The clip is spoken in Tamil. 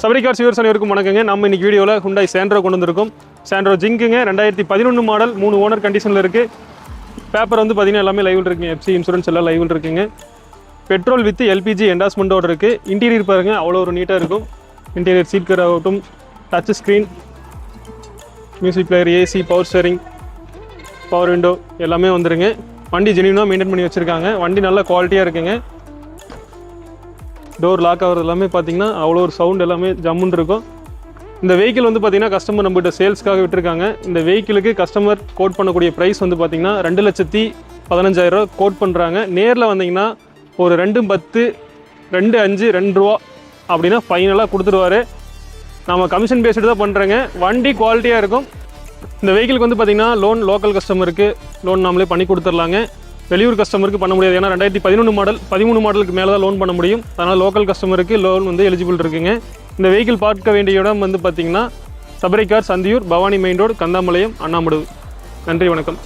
சபரி கார்ஸ் வியூவர்ஸ் அனைவருக்கும் வணக்கங்க. நம்ம இன்னைக்கு வீடியோவில் ஹுண்டாய் சாண்ட்ரோ கொண்டு வந்திருக்கோம். சாண்ட்ரோ ஜிங்க்குங்க 2011 மாடல், 3 ஓனர் கண்டிஷனில் இருக்குது. பேப்பர் வந்து பார்த்தீங்கன்னா எல்லாமே லைவில் இருக்குங்க. எஃப்சி இன்சூரன்ஸ் எல்லாம் லைவில் இருக்குங்க. பெட்ரோல் வித் எல்பிஜி என்டாஸ்மெண்ட்டோடு இருக்குது. இன்டீரியர் பாருங்கள், அவ்வளோ ஒரு நீட்டாக இருக்கும். இன்டீரியர் சீட் கவர் ஆகட்டும், touch screen, music player, AC, power steering, power window எல்லாமே வந்துருங்க. வண்டி ஜெனியூனாக மெயின்டைன் பண்ணி வச்சுருக்காங்க. வண்டி நல்ல குவாலிட்டியாக இருக்குங்க. டோர் லாக் ஆகிறது எல்லாமே பார்த்தீங்கன்னா அவ்வளோ ஒரு சவுண்ட் எல்லாமே ஜம்முன்னு இருக்கும். இந்த வெஹிக்கிள் வந்து பார்த்தீங்கன்னா கஸ்டமர் நம்மகிட்ட சேல்ஸ்க்காக விட்டுருக்காங்க. இந்த வெஹிக்கிளுக்கு கஸ்டமர் கோட் பண்ணக்கூடிய ப்ரைஸ் வந்து பார்த்தீங்கன்னா 2,15,000 கோட் பண்ணுறாங்க. நேரில் வந்தீங்கன்னா ஒரு 2,10, 2,5, 2 ரூபா அப்படின்னா ஃபைனலாக கொடுத்துருவாரு. நம்ம கமிஷன் பேசிட்டு தான் பண்ணுறேங்க. வண்டி குவாலிட்டியாக இருக்கும். இந்த வெஹிக்கிளுக்கு வந்து பார்த்தீங்கன்னா லோன் லோக்கல் கஸ்டமருக்கு லோன் நாமளே பண்ணி கொடுத்துர்லாங்க. வெளியூர் கஸ்டமருக்கு பண்ண முடியாது. ஏன்னா 2011 மாடல், 13 மாடலுக்கு மேலே தான் லோன் பண்ண முடியும். அதனால் லோக்கல் கஸ்டமருக்கு லோன் வந்து எலிஜிபிள் இருக்குங்க. இந்த வெஹிக்கிள் பார்க்க வேண்டிய இடம் வந்து பார்த்தீங்கன்னா Sabari cars, Anthiyur, Bhavani main road, Kanthamalayam, Annamadu. நன்றி, வணக்கம்.